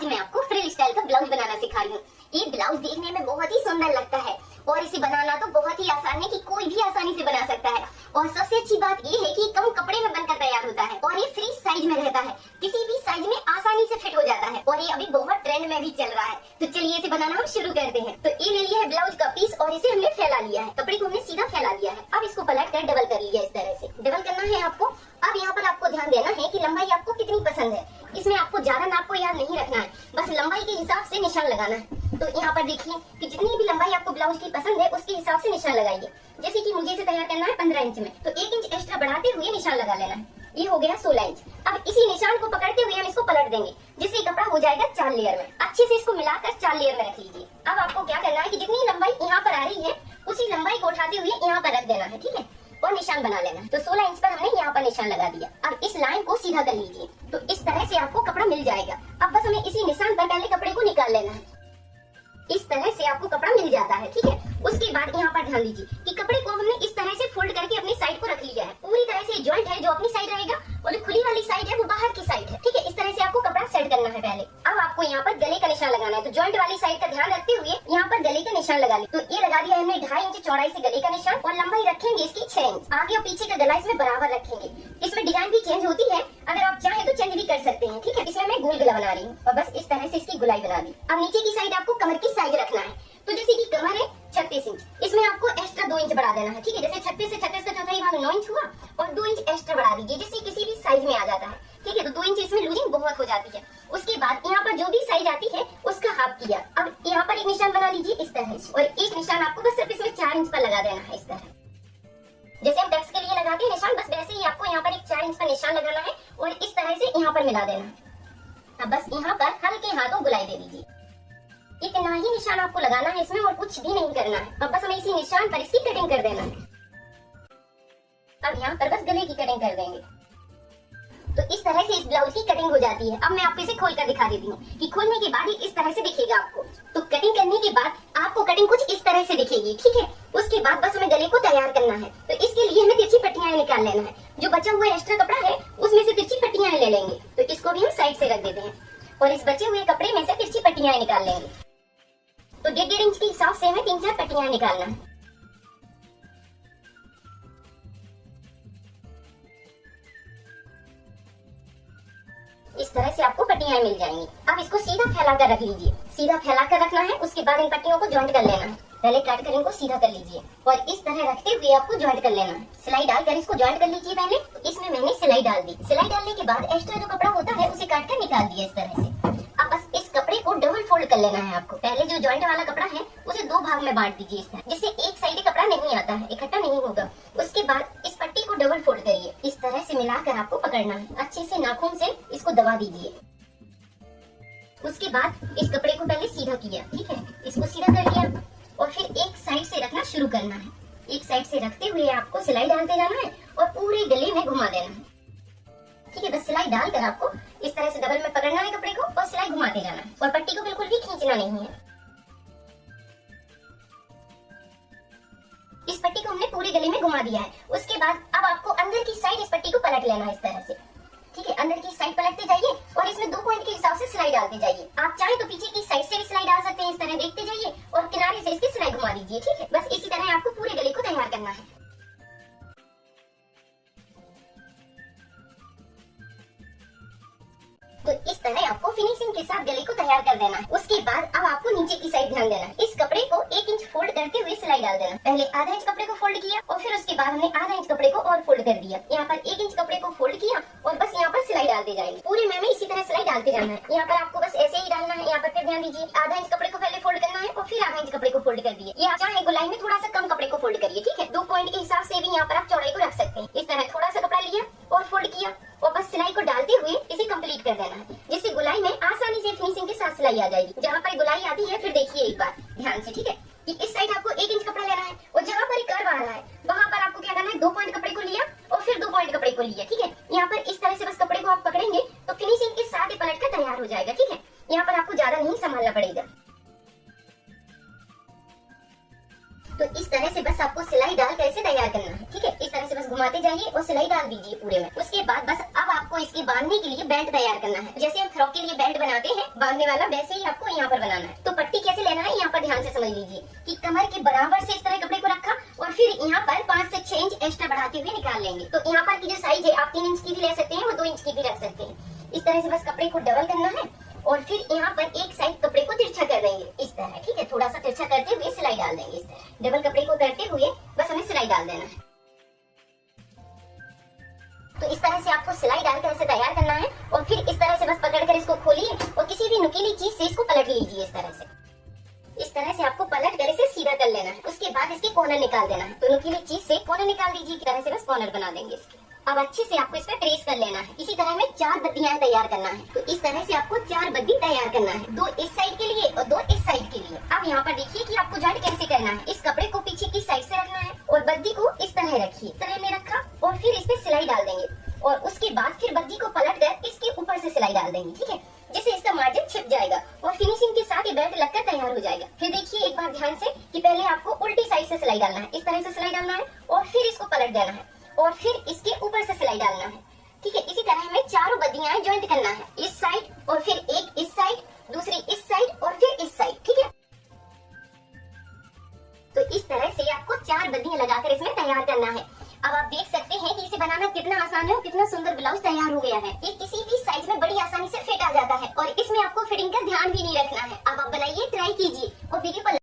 मैं आपको frill style का ब्लाउज बनाना सिखा रही हूँ। ये ब्लाउज देखने में बहुत ही सुंदर लगता है और इसे बनाना तो बहुत ही आसान है कि कोई भी आसानी से बना सकता है। और सबसे अच्छी बात ये है कि कम कपड़े में बनकर तैयार होता है और ये फ्री साइज में रहता है, किसी भी साइज में आसानी से फिट हो जाता है और ये अभी बहुत ट्रेंड में भी चल रहा है। तो चलिए इसे बनाना हम शुरू करते हैं। तो ये ले लिया है ब्लाउज का पीस और इसे हमने फैला लिया है, कपड़े को हमने सीधा फैला लिया है। अब इसको पलट कर डबल कर लिया, इस तरह से डबल करना है आपको। अब यहाँ पर आपको ध्यान देना है कि लंबाई आपको कितनी पसंद है, इसमें आपको ज्यादा नाप को याद नहीं रखना है, बस लंबाई के हिसाब से निशान लगाना है। तो यहाँ पर देखिए कि जितनी भी लंबाई आपको ब्लाउज की पसंद है उसके हिसाब से निशान लगाइए। जैसे कि मुझे इसे तैयार करना है 15 इंच में, तो 1 इंच एक्स्ट्रा बढ़ाते हुए निशान लगा लेना है। ये हो गया 16 इंच। अब इसी निशान को पकड़ते हुए हम इसको पलट देंगे, जिससे कपड़ा हो जाएगा 4 लेयर में। अच्छे से इसको मिलाकर 4 लेयर में रख लीजिए। अब आपको क्या करना है कि जितनी लंबाई यहाँ पर आ रही है उसी लंबाई को उठाते हुए यहाँ पर रख देना है, ठीक है, और निशान बना लेना है। तो 16 इंच पर हमने यहाँ पर निशान लगा दिया। अब इस लाइन को सीधा कर लीजिए, तो इस तरह से आपको कपड़ा मिल जाएगा। अब बस हमें इसी निशान पर पहले कपड़े को निकाल लेना है। इस तरह से आपको कपड़ा मिल जाता है, ठीक है। उसके बाद यहाँ पर ध्यान दीजिए कि कपड़े को हमने इस तरह से फोल्ड करके अपनी साइड को रख लिया है। पूरी तरह से जॉइंट है, जो अपनी साइड रहेगा और जो खुली वाली साइड है वो बाहर की साइड है, ठीक है। इस तरह से आपको कपड़ा सेट करना है पहले। अब आपको यहाँ पर गले का निशान लगाना है, तो जॉइंट वाली साइड का ध्यान रखते हुए यहाँ पर गले का निशान लगा लिया। तो ये लगा दिया हमने 2.5 इंच चौड़ाई से गले का निशान और लंबाई रखेंगे इसकी 6 इंच। आगे और पीछे का गला इसमें बराबर रखेंगे। इसमें डिजाइन भी चेंज होती है, अगर आप चाहे तो चेंज भी कर सकते हैं, ठीक है। इसमें मैं गोल गला बना रही हूँ और बस इस तरह से इसकी गुलाई बना दी। अब नीचे की साइड आपको कमर की साइज रखना है। तो जैसे कि कमर है 36 इंच, इसमें आपको एक्स्ट्रा 2 इंच बढ़ा देना है, ठीक है। जैसे 36 से 36 का चौथाई भाग 9 इंच हुआ और 2 इंच एक्स्ट्रा बढ़ा दीजिए, जिससे किसी भी साइज में आ जाता है, ठीक है। तो 2 इंच इसमें लूजिंग बहुत हो जाती है। उसके बाद यहाँ पर जो भी साइज आती है उसका हाफ किया। अब यहाँ पर एक निशान बना लीजिए इस तरह से, और एक निशान आपको बस सिर्फ इसमें 4 इंच पर लगा देना है, इस तरह। जैसे हम टक्स के लिए लगाते हैं निशान, बस वैसे ही आपको यहाँ पर एक 4 इंच का निशान लगाना है और इस तरह से यहाँ पर मिला देना है। अब बस यहाँ पर हल्के हाथों गुलाई दे दीजिए। इतना ही निशान आपको लगाना है इसमें और कुछ भी नहीं करना है। अब बस हमें इसी निशान पर इसकी कटिंग कर देना है। अब यहाँ पर बस गले की कटिंग कर देंगे। तो इस तरह से इस ब्लाउज की कटिंग हो जाती है। अब मैं आपको इसे खोल कर दिखा देती हूँ कि खोलने के बाद ही इस तरह से दिखेगा आपको। तो कटिंग करने के बाद आपको कटिंग कुछ इस तरह से दिखेगी, ठीक है। उसके बाद बस हमें गले को तैयार करना है। तो इसके लिए हमें तिरछी पट्टियां निकाल लेना है। जो बचा हुआ एक्स्ट्रा कपड़ा है उसमें से तिरछी पट्टियां ले लेंगे। तो इसको भी हम साइड से रख देते हैं और इस बचे हुए कपड़े में से तिरछी पट्टियां निकाल लेंगे। तो 1.5 इंच के हिसाब से हमें 3-4 पट्टियां निकालना है। इस तरह से आपको पट्टियां मिल जाएंगी। अब इसको सीधा फैला कर रख लीजिए, सीधा फैला कर रखना है। उसके बाद इन पट्टियों को जॉइंट कर लेना है। पहले काट कर इनको सीधा कर लीजिए और इस तरह रखते हुए आपको जॉइंट कर लेना है। सिलाई डालकर इसको जॉइंट कर लीजिए पहले। तो इसमें मैंने सिलाई डाल दी। सिलाई डालने के बाद एक्स्ट्रा जो कपड़ा होता है उसे काट कर निकाल दिया इस तरह से। अब बस इस कपड़े को डबल फोल्ड कर लेना है आपको। पहले जो जॉइंट वाला कपड़ा है उसे 2 भाग में बांट दीजिए इस तरह, जिससे एक साइड कपड़ा नहीं आता है, इकट्ठा नहीं होगा। उसके बाद इस पट्टी को डबल फोल्ड करिए, इस तरह से मिलाकर आपको पकड़ना है। अच्छे से नाखून से इसको दबा दीजिए। उसके बाद इस कपड़े को पहले सीधा किया, ठीक है, इसको सीधा कर लिया और फिर एक साइड से रखना शुरू करना है। एक साइड से रखते हुए आपको सिलाई डालते जाना है और पूरे गले में घुमा देना है, ठीक है। बस सिलाई डालकर आपको इस तरह से डबल में पकड़ना है कपड़े को और सिलाई घुमाते जाना है और पट्टी को बिल्कुल भी खींचना नहीं है। इस पट्टी को हमने पूरे गले में घुमा दिया है। उसके बाद अब आपको अंदर की साइड इस पट्टी को पलट लेना है इस तरह से, ठीक है। अंदर की साइड पलटते जाइए और इसमें 2 पॉइंट के हिसाब से सिलाई डालते जाइए। आप चाहे तो पीछे की साइड से भी सिलाई डाल सकते हैं, इस तरह देखते जाइए और किनारे से इसकी सिलाई घुमा दीजिए, ठीक है। बस इसी तरह आपको पूरे गले को तैयार करना है। तो इस तरह आपको फिनिशिंग के साथ गले को तैयार कर देना है। उसके बाद अब आपको नीचे की साइड ध्यान देना है। इस कपड़े को 1 इंच फोल्ड करते हुए सिलाई डाल देना। पहले आधा इंच कपड़े को फोल्ड किया और फिर उसके बाद हमने आधा इंच कपड़े को और फोल्ड कर दिया। यहाँ पर 1 इंच कपड़े को फोल्ड किया और बस यहाँ पर सिलाई डालते जाएंगे। पूरे में इसी तरह सिलाई डालते जाना है। यहाँ पर आपको बस ऐसे ही डालना है। यहाँ पर फिर ध्यान दीजिए, आधा इंच कपड़े को पहले फोल्ड करना है और फिर आधा इंच कपड़े को फोल्ड कर दिए। ये आप चाहे गोलाई में थोड़ा सा कम कपड़े को फोल्ड करिए, ठीक है। 2 पॉइंट के हिसाब से भी यहाँ पर आप चौड़ाई को रख सकते हैं। इस तरह थोड़ा सा कपड़ा लिया और फोल्ड किया और बस सिलाई को डालते हुए इसे कंप्लीट कर देना है, जिससे गुलाई में आसानी से फिनिशिंग के साथ सिलाई आ जाएगी। जहाँ पर गुलाई आती है फिर देखिए एक बार ध्यान से, ठीक है, कि इस साइड आपको 1 इंच कपड़ा लेना है और जहाँ पर कर्व आ रहा है वहाँ पर आपको क्या करना है, 2 पॉइंट कपड़े को लिया और फिर 2 पॉइंट कपड़े को लिया, ठीक है। यहाँ पर इस तरह से बस कपड़े को आप पकड़ेंगे तो फिनिशिंग के साथ ही पलट कर तैयार हो जाएगा, ठीक है। यहाँ पर आपको ज्यादा नहीं संभालना पड़ेगा। तो इस तरह से बस आपको सिलाई डालकर इसे तैयार करना है, ठीक है। इस तरह से बस घुमाते जाइए और सिलाई डाल दीजिए पूरे में। उसके बाद बस अब आपको इसके बांधने के लिए बेल्ट तैयार करना है। जैसे हम फ्रॉक के लिए बेल्ट बनाते हैं बांधने वाला, वैसे ही आपको यहाँ पर बनाना है। तो पट्टी कैसे लेना है यहाँ पर ध्यान से समझ लीजिए कि कमर के बराबर से इस तरह कपड़े को रखा और फिर यहाँ पर 5 से 6 इंच एक्स्ट्रा बढ़ाते हुए निकाल लेंगे। तो यहाँ पर की जो साइज है आप 3 इंच की भी ले सकते हैं और 2 इंच की भी रख सकते हैं। इस तरह से बस कपड़े को डबल करना है और फिर यहाँ पर एक साइड कपड़े को तिरछा कर देंगे इस तरह, ठीक है। थोड़ा सा तिरछा करते हुए सिलाई डाल देंगे इस तरह। डबल कपड़े को करते हुए बस हमें सिलाई डाल देना है। तो इस तरह से आपको सिलाई डालकर इसे तैयार करना है और फिर इस तरह से बस पकड़कर इसको खोलिए और किसी भी नुकीली चीज से इसको पलट लीजिए इस तरह से। इस तरह से आपको पलट कर इसे सीधा कर लेना है। उसके बाद इसके कॉर्नर निकाल देना है। तो नुकीली चीज से कॉर्नर निकाल दीजिए। इस तरह से बस कॉर्नर बना देंगे इसके। अब अच्छे से आपको इस पे प्रेस कर लेना है। इसी तरह में 4 बद्दियां तैयार करना है। तो इस तरह से आपको 4 बद्दी तैयार करना है, 2 इस साइड के लिए और 2 इस साइड के लिए। अब यहाँ पर देखिए कि आपको जॉइंट कैसे करना है। इस कपड़े को पीछे की साइड से रखना है और बद्दी को इस तरह रखिए। इस तरह में रखा और फिर इस पे सिलाई डाल देंगे और उसके बाद फिर बद्दी को पलट कर इसके ऊपर से सिलाई डाल देंगे, ठीक है, जिससे इसका मार्जिन छिप जाएगा और फिनिशिंग के साथ ये बेल्ट लगकर तैयार हो जाएगा। फिर देखिए एक बार ध्यान से कि पहले आपको उल्टी साइड से सिलाई डालना है। इस तरह से सिलाई डालना है और फिर इसको पलट देना है और फिर इसके ऊपर से सिलाई डालना है, ठीक है। इसी तरह हमें चारों बद्दियां ज्वाइंट करना है। इस साइड और फिर एक इस साइड, दूसरी इस साइड और फिर इस साइड, ठीक है। तो इस तरह से आपको 4 बद्दियां लगाकर इसमें तैयार करना है। अब आप देख सकते हैं कि इसे बनाना कितना आसान है और कितना सुंदर ब्लाउज तैयार हो गया है। ये किसी भी साइज में बड़ी आसानी से फिट आ जाता है और इसमें आपको फिटिंग का ध्यान भी नहीं रखना है। अब आप बनाइए, ट्राई कीजिए और वीडियो पर